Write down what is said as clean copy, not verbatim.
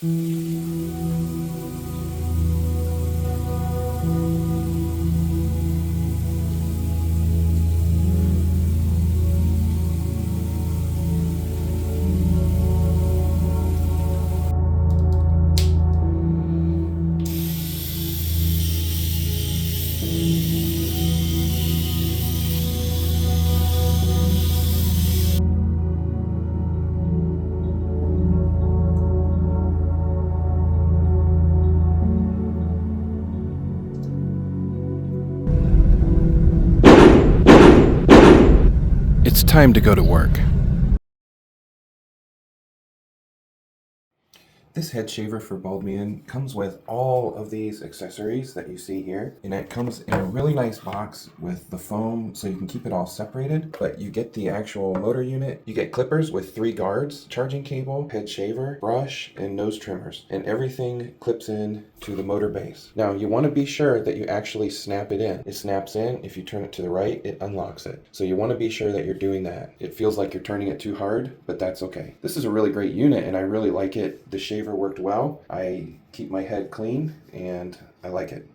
It's time to go to work. This head shaver for bald men comes with all of these accessories that you see here, and it comes in a really nice box with the foam so you can keep it all separated, but you get the actual motor unit. You get clippers with 3 guards, charging cable, head shaver, brush, and nose trimmers, and everything clips in to the motor base. Now you want to be sure that you actually snap it in. It snaps in. If you turn it to the right, it unlocks it. So you want to be sure that you're doing that. It feels like you're turning it too hard, but that's okay. This is a really great unit and I really like it. The shaver worked well. I keep my head clean and I like it.